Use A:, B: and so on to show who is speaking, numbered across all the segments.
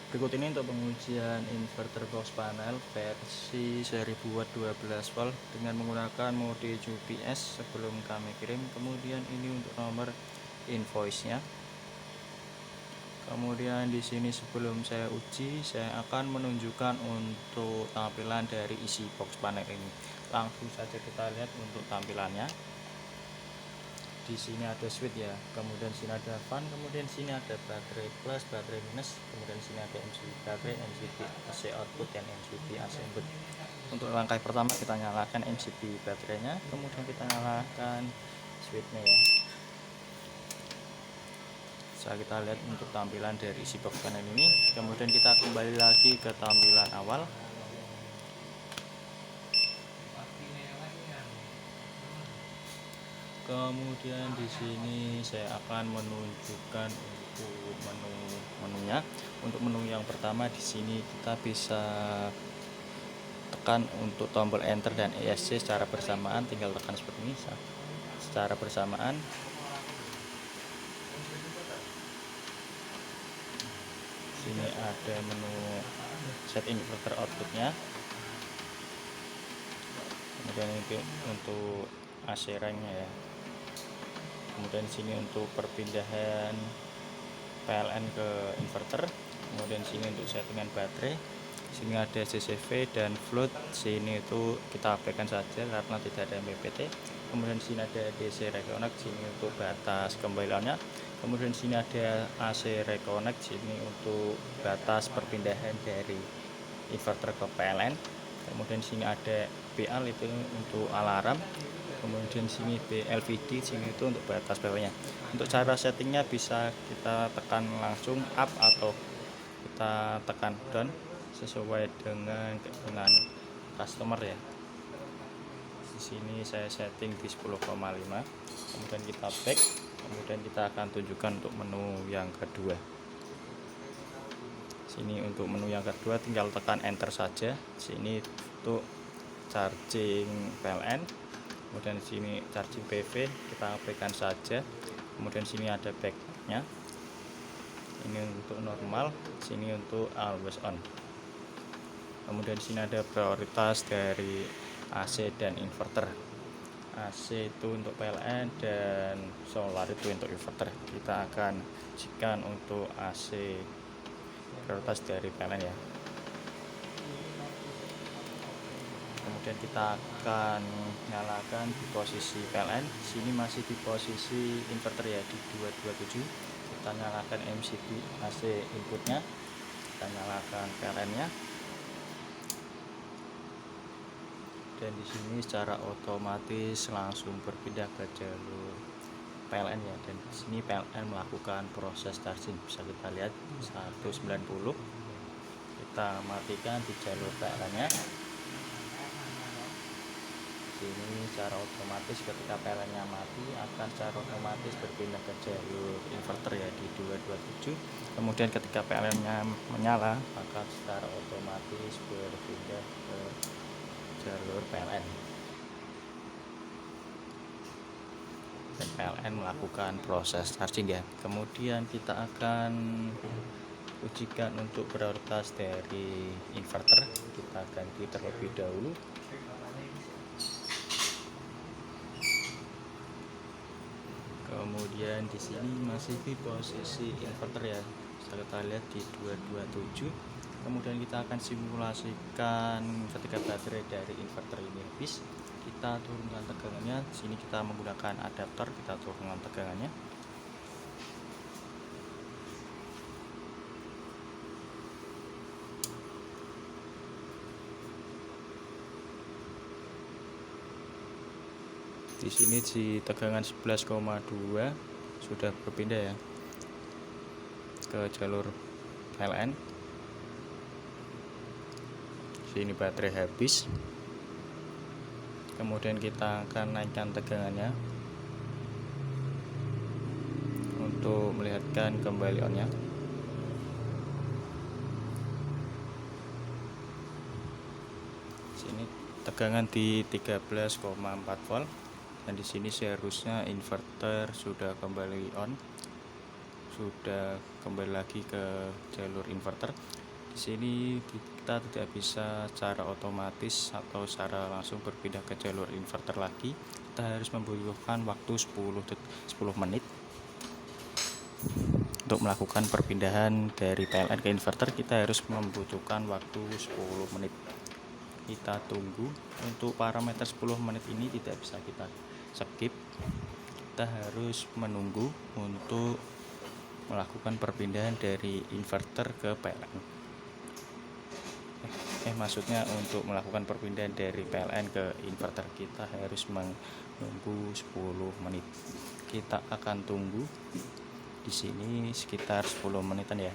A: Berikut ini untuk pengujian inverter box panel versi 1000 watt 12 volt dengan menggunakan mode UPS sebelum kami kirim. Kemudian ini untuk nomor invoice-nya. Kemudian di sini sebelum saya uji, saya akan menunjukkan untuk tampilan dari isi box panel ini. Langsung saja kita lihat untuk tampilannya. Di sini ada switch ya, kemudian sini ada fan, kemudian sini ada baterai plus, baterai minus, kemudian sini ada MCB baterai, MCB AC output dan MCB AC input. Untuk langkah pertama kita nyalakan MCB baterainya, kemudian kita nyalakan switchnya ya. Bisa kita lihat untuk tampilan dari isi box panel ini. Kemudian kita kembali lagi ke tampilan awal. Kemudian di sini saya akan menunjukkan untuk menunya. Untuk menu yang pertama di sini kita bisa tekan untuk tombol enter dan ESC secara bersamaan, tinggal tekan seperti ini secara bersamaan. Sini ada menu set inverter outputnya. Kemudian ini untuk AC range-nya ya. Kemudian di sini untuk perpindahan PLN ke inverter. Kemudian sini untuk settingan baterai. Sini ada CCV dan float. Sini itu kita abaikan saja karena tidak ada MPPT. Kemudian sini ada DC reconnect. Sini untuk batas kembaliannya. Kemudian sini ada AC reconnect. Sini untuk batas perpindahan dari inverter ke PLN. Kemudian sini ada BL itu untuk alarm. Kemudian sini BLVD, sini itu untuk batas bawahnya. Untuk cara settingnya bisa kita tekan langsung up atau kita tekan down sesuai dengan keinginan customer ya. Di sini saya setting di 10,5. Kemudian kita back. Kemudian kita akan tunjukkan untuk menu yang kedua. Sini untuk menu yang kedua tinggal tekan enter saja. Sini untuk charging PLN. Kemudian di sini charging PV kita abaikan saja. Kemudian sini ada backnya. Ini untuk normal, sini untuk always on. Kemudian di sini ada prioritas dari AC dan inverter. AC itu untuk PLN dan solar itu untuk inverter. Kita akan cekkan untuk AC prioritas dari PLN ya. Kemudian kita akan nyalakan di posisi PLN. Sini masih di posisi inverter ya, di 227. Kita nyalakan MCB AC inputnya. Kita nyalakan PLN-nya. Dan di sini secara otomatis langsung berpindah ke jalur PLN ya. Dan di sini PLN melakukan proses charging. Bisa kita lihat 190. Kita matikan di jalur PLN-nya. Ini secara otomatis ketika PLN-nya mati akan secara otomatis berpindah ke jalur inverter ya di 227. Kemudian ketika PLN-nya menyala maka secara otomatis berpindah ke jalur PLN. Dan PLN melakukan proses charging ya. Kemudian kita akan ujikan untuk prioritas dari inverter. Kita ganti terlebih dahulu. Kemudian di sini masih di posisi inverter ya. Bisa kita lihat di 227. Kemudian kita akan simulasikan ketika baterai dari inverter ini habis. Kita turunkan tegangannya. Di sini kita menggunakan adaptor, kita turunkan tegangannya. Di sini di tegangan 11,2 sudah berpindah ya ke jalur PLN. Sini baterai habis. Kemudian kita akan naikkan tegangannya untuk melihatkan kembali onnya. Sini tegangan di 13,4 volt. Dan di sini seharusnya inverter sudah kembali on, sudah kembali lagi ke jalur inverter. Di sini kita tidak bisa secara otomatis atau secara langsung berpindah ke jalur inverter lagi. Kita harus membutuhkan waktu 10 menit untuk melakukan perpindahan dari PLN ke inverter. Kita harus membutuhkan waktu 10 menit. Kita tunggu. Untuk parameter 10 menit ini tidak bisa kita skip. Kita harus menunggu untuk melakukan perpindahan dari inverter ke PLN. Maksudnya untuk melakukan perpindahan dari PLN ke inverter kita harus menunggu 10 menit. Kita akan tunggu di sini sekitar 10 menitan ya.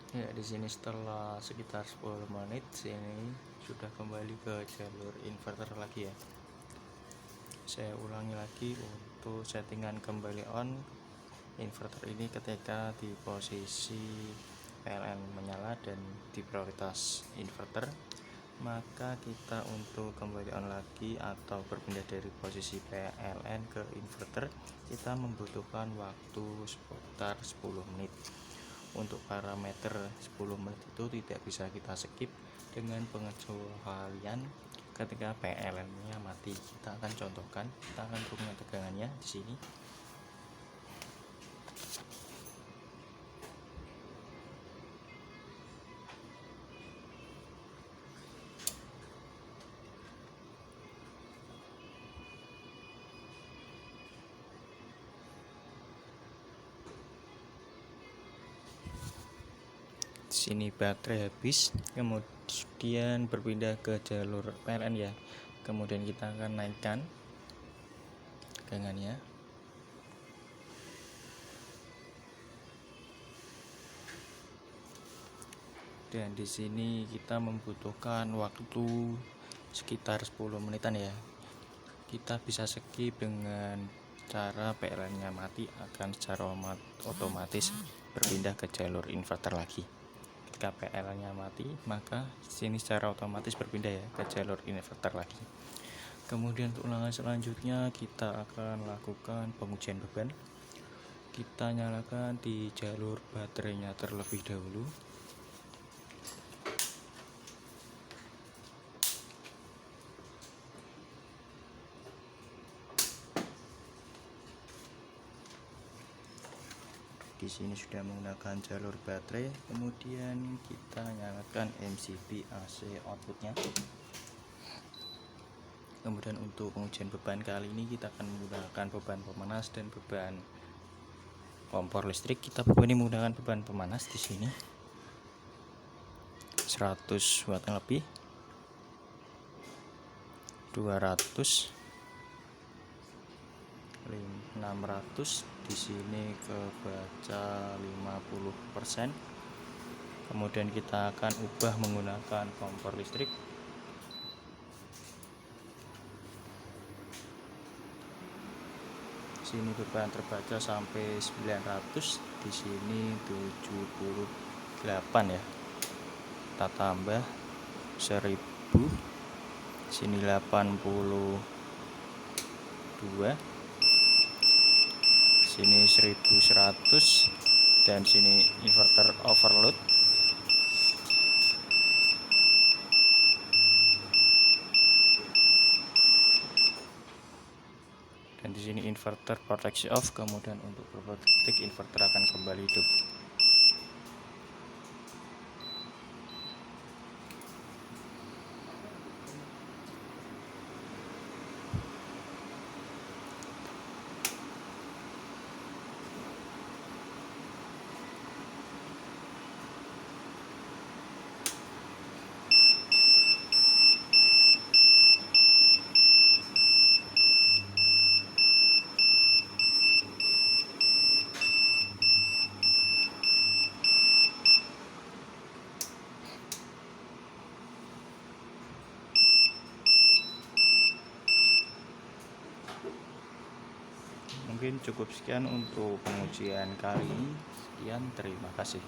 A: Ya, di sini setelah sekitar 10 menit sini sudah kembali ke jalur inverter lagi ya. Saya ulangi lagi untuk settingan kembali on inverter ini ketika di posisi PLN menyala dan di prioritas inverter, maka kita untuk kembali on lagi atau berpindah dari posisi PLN ke inverter kita membutuhkan waktu sekitar 10 menit. Untuk parameter 10 menit itu tidak bisa kita skip dengan pengecualian ketika PLN-nya mati. Kita akan contohkan, kita akan turunkan tegangannya di sini. Sini baterai habis, kemudian berpindah ke jalur PLN ya. Kemudian kita akan naikkan tegangannya. Dan di sini kita membutuhkan waktu sekitar 10 menitan ya. Kita bisa skip dengan cara PLN-nya mati, akan secara otomatis berpindah ke jalur inverter lagi. Ketika PLN-nya mati, maka sini secara otomatis berpindah ya ke jalur inverter lagi. Kemudian untuk ulangan selanjutnya kita akan lakukan pengujian beban. Kita nyalakan di jalur baterainya terlebih dahulu. Di sini sudah menggunakan jalur baterai, kemudian kita nyalakan MCB AC outputnya. Kemudian untuk pengujian beban kali ini kita akan menggunakan beban pemanas dan beban kompor listrik. Kita ini menggunakan beban pemanas di sini 100 watt lebih, 200, 600. Di sini kebaca 50%. Kemudian kita akan ubah menggunakan kompor listrik. Sini beban terbaca sampai 900, di sini 78 ya. Kita tambah 1000, sini 82, sini 1100, dan sini inverter overload. Dan di sini inverter proteksi off, kemudian untuk beberapa detik inverter akan kembali hidup. Mungkin cukup sekian untuk pengujian kali ini. Sekian, terima kasih.